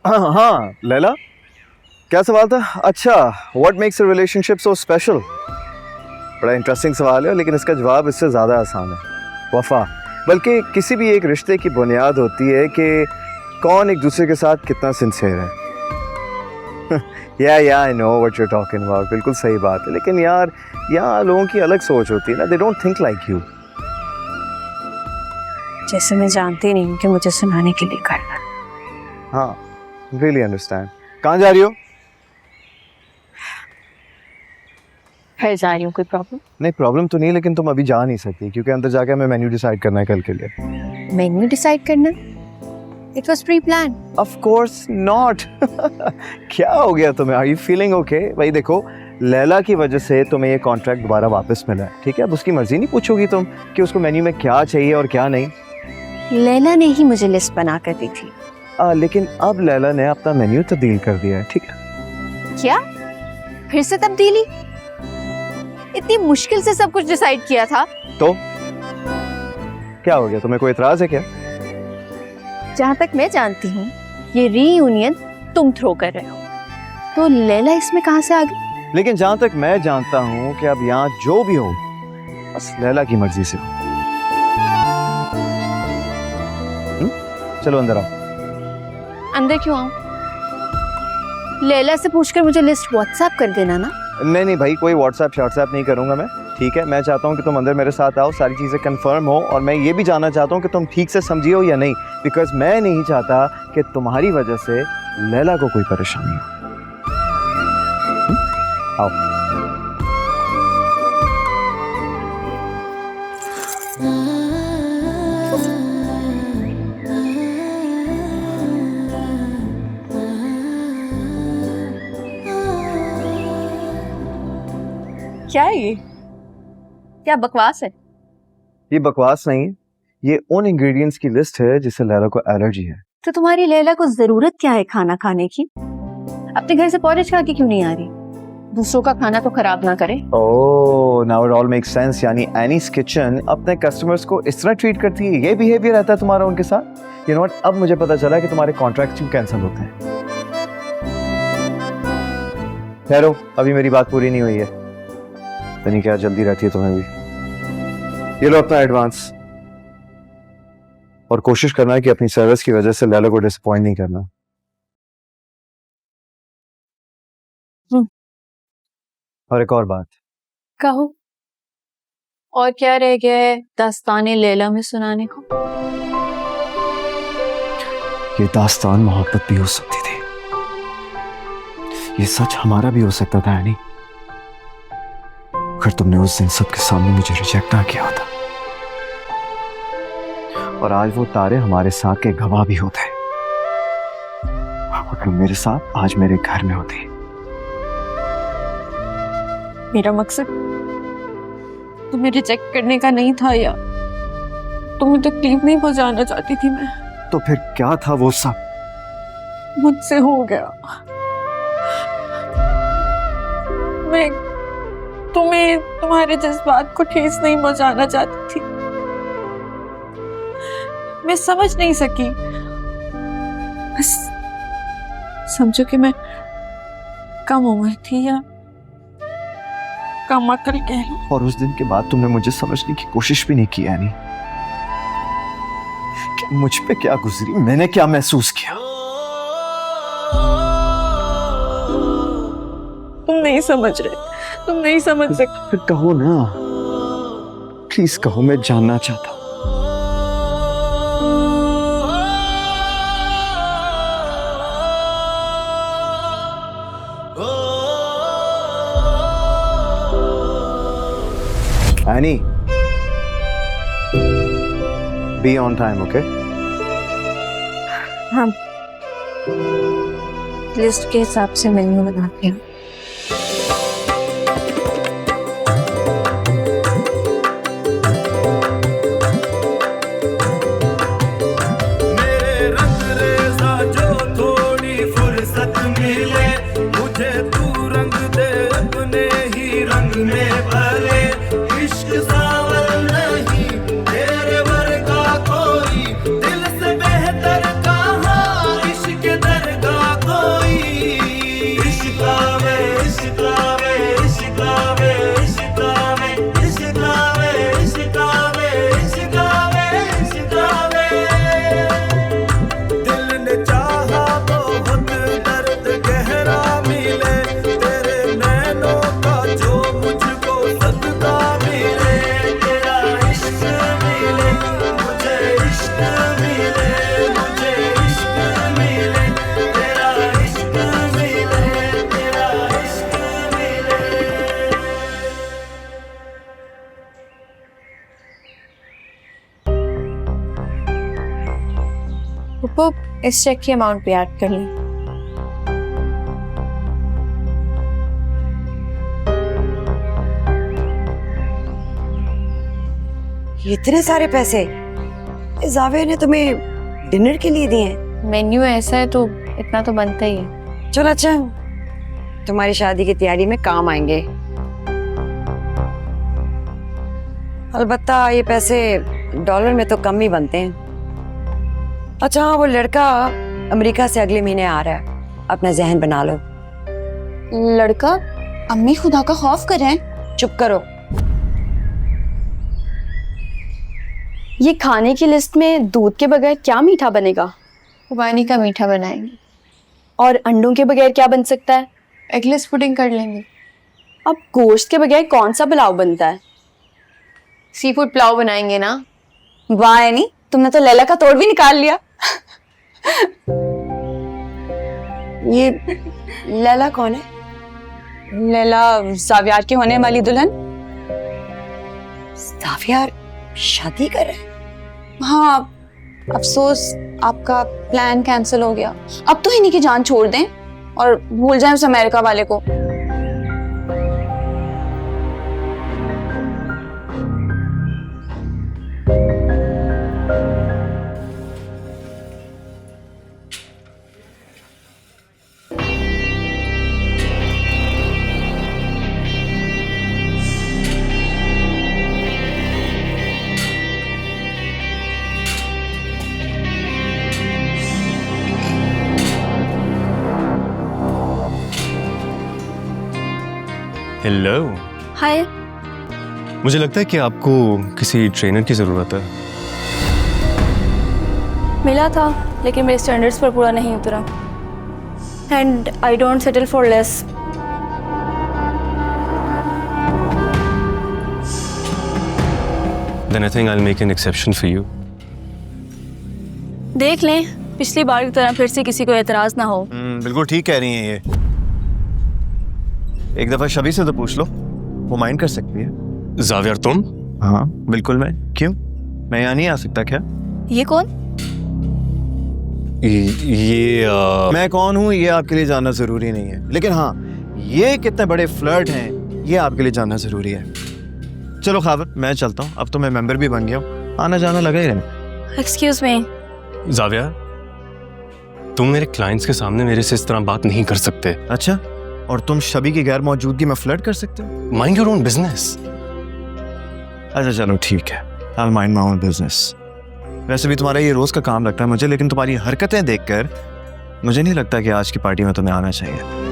हाँ हाँ लैला, क्या सवाल था? अच्छा, what makes a relationship so special? बड़ा इंटरेस्टिंग सवाल है, लेकिन इसका जवाब इससे ज़्यादा आसान है। वफा। बल्कि किसी भी एक रिश्ते की बुनियाद होती है कि कौन एक दूसरे के साथ कितना सिंसियर है। या I know what you are talking about, बिल्कुल सही बात है। लेकिन यार यहाँ लोगों की अलग सोच होती है ना, they don't think like you. जैसे मैं जानती नहीं हूँ कि मुझे सुनाने के लिए करना। हाँ, रियली अंडरस्टैंड। कहाँ जा रही हो? घर जा रही हूँ, कोई प्रॉब्लम? नहीं प्रॉब्लम तो नहीं, लेकिन तुम अभी जा नहीं सकती क्योंकि अंदर जाके हमें मेन्यू डिसाइड करना है कल के लिए। मेन्यू डिसाइड करना? It was pre plan. Of course not. क्या हो गया तुम्हें? Are you feeling okay? भाई देखो, लैला की वजह से तुम्हें ये कॉन्ट्रैक्ट दोबारा वापस मिला है, ठीक है? अब उसकी मर्जी नहीं पूछोगी तुम कि उसको मेन्यू में क्या चाहिए और क्या नहीं। लैला ने ही मुझे लिस्ट बना कर दी थी। लेकिन अब लैला ने अपना मेन्यू तब्दील कर दिया है, ठीक है? क्या? फिर से तब्दीली? इतनी मुश्किल से सब कुछ डिसाइड किया था। तो क्या हो गया? तुम्हें कोई एतराज है क्या? जहाँ तक मैं जानती हूँ ये रीयूनियन तुम थ्रो कर रहे हो, तो लैला इसमें कहाँ से आ गई? लेकिन जहाँ तक मैं जानता हूँ कि अब यहाँ जो भी हो बस लैला की मर्जी से हो। चलो अंदर आओ। अंदर क्यों आऊं? लैला से पूछकर मुझे लिस्ट व्हाट्सएप कर देना ना। नहीं भाई, कोई व्हाट्सएप नहीं करूंगा मैं, ठीक है? मैं चाहता हूँ कि तुम अंदर मेरे साथ आओ, सारी चीज़ें कंफर्म हो, और मैं ये भी जानना चाहता हूँ कि तुम ठीक से समझी हो या नहीं, बिकॉज मैं नहीं चाहता कि तुम्हारी वजह से लैला को कोई परेशानी हो। आओ। क्या है ये? क्या बकवास है? ये बकवास नहीं है, ये उन इंग्रेडिएंट्स की लिस्ट है जिससे लैला को एलर्जी है। तो तुम्हारी लैला को जरूरत क्या है खाना खाने की? अपने घर से पॉरेज खा के क्यों नहीं आ रही? दूसरों का खाना तो खराब ना करे। Oh, now it all makes sense. यानी एनीज किचन अपने कस्टमर्स को इस तरह ट्रीट करती है, ये बिहेवियर रहता है तुम्हारा उनके साथ। यू नो व्हाट, अब मुझे पता चला कि तुम्हारे कॉन्ट्रैक्ट क्यों कैंसिल होते हैं। ठहरो, अभी मेरी बात पूरी नहीं हुई है। नहीं क्या जल्दी रहती है तुम्हें भी। ये लो अपना एडवांस, और कोशिश करना है कि अपनी सर्विस की वजह से लैला को डिसअपॉइंट नहीं करना। और एक और बात। कहो। और क्या रह गया है दास्ताने लैला में सुनाने को? ये दास्तान मोहब्बत भी हो सकती थी, ये सच हमारा भी हो सकता था यानी, अगर तुमने उस दिन सबके सामने मुझे रिजेक्ट ना किया होता, और आज वो तारे हमारे साथ के गवाह भी होते, और तुम मेरे साथ आज मेरे घर में होती। मेरा मकसद तुम्हें रिजेक्ट करने का नहीं था या तुम्हें तकलीफ नहीं पहुंचाना चाहती थी मैं। तो फिर क्या था वो सब? मुझसे हो गया। मैं तुम्हें तुम्हारे जज्बात को ठेस नहीं पहुंचाना चाहती थी। मैं समझ नहीं सकी। बस समझो कि मैं कम उम्र थी या कम अकल कह लो। और उस दिन के बाद तुमने मुझे समझने की कोशिश भी नहीं की यानी, कि मुझ पे क्या गुजरी, मैंने क्या महसूस किया। तुम नहीं समझ रहे, तुम नहीं समझ सकते। फिर कहो ना, प्लीज कहो, मैं जानना चाहता हूं। Annie, be on time, okay? हाँ, लिस्ट के हिसाब से मेन्यू बनाती हूँ। दिल से बेहतर कहाँ इश्क दरगाह। इस चेक की अमाउंट भी ऐड कर लें। ये इतने सारे पैसे जावेद ने तुम्हें डिनर के लिए दिए हैं? मेन्यू ऐसा है तो इतना तो बनता ही है। चलो अच्छा, तुम्हारी शादी की तैयारी में काम आएंगे। अलबत्ता ये पैसे डॉलर में तो कम ही बनते हैं। अच्छा हाँ, वो लड़का अमेरिका से अगले महीने आ रहा है, अपना जहन बना लो। लड़का? अम्मी खुदा का खौफ कर रहे हैं। चुप करो। ये खाने की लिस्ट में दूध के बगैर क्या मीठा बनेगा? खुबानी का मीठा बनाएंगे। और अंडों के बगैर क्या बन सकता है? एगलेस पुडिंग कर लेंगे। अब गोश्त के बगैर कौन सा पुलाव बनता है? सी फूड पुलाव बनाएंगे ना। वाह एनी, तुमने तो लैला का तोड़ भी निकाल लिया। ये लैला कौन है? लैला जावियार की होने वाली दुल्हन। जावियार शादी कर रहे हैं? हाँ, अफसोस आपका प्लान कैंसिल हो गया। अब तो इन्हीं की जान छोड़ दें और भूल जाएं उस अमेरिका वाले को। हेलो। हाय। मुझे लगता है कि आपको किसी ट्रेनर की ज़रूरत है। मिला था लेकिन मेरे स्टैंडर्ड्स पर पूरा नहीं उतरा। And I don't settle for less. Then I think I'll make an exception for you. देख लें, पिछली बार की तरह फिर से किसी को एतराज ना हो। बिल्कुल ठीक कह रही हैं ये। एक दफा शबी से तो पूछ लो, वो माइंड कर सकती है। जावियर तुम? हाँ बिल्कुल। मैं क्यों, मैं यहाँ नहीं आ सकता क्या? ये कौन? मैं कौन हूँ ये आपके लिए जानना जरूरी नहीं है, लेकिन हाँ ये कितने बड़े फ्लर्ट हैं ये आपके लिए जानना जरूरी है। चलो खावर, मैं चलता हूँ, अब तो मैं मेंबर भी बन गया हूँ, आना जाना लगा ही रहना। Excuse me. जावियर, तुम मेरे क्लाइंट्स के सामने मेरे से इस तरह बात नहीं कर सकते। अच्छा, और तुम शबी की गैर मौजूदगी में फ्लर्ट कर सकते हो? Mind your own business. अच्छा चलो ठीक है, I'll mind my own business। वैसे भी तुम्हारा ये रोज का काम लगता है मुझे, लेकिन तुम्हारी हरकतें देखकर मुझे नहीं लगता कि आज की पार्टी में तुम्हें आना चाहिए।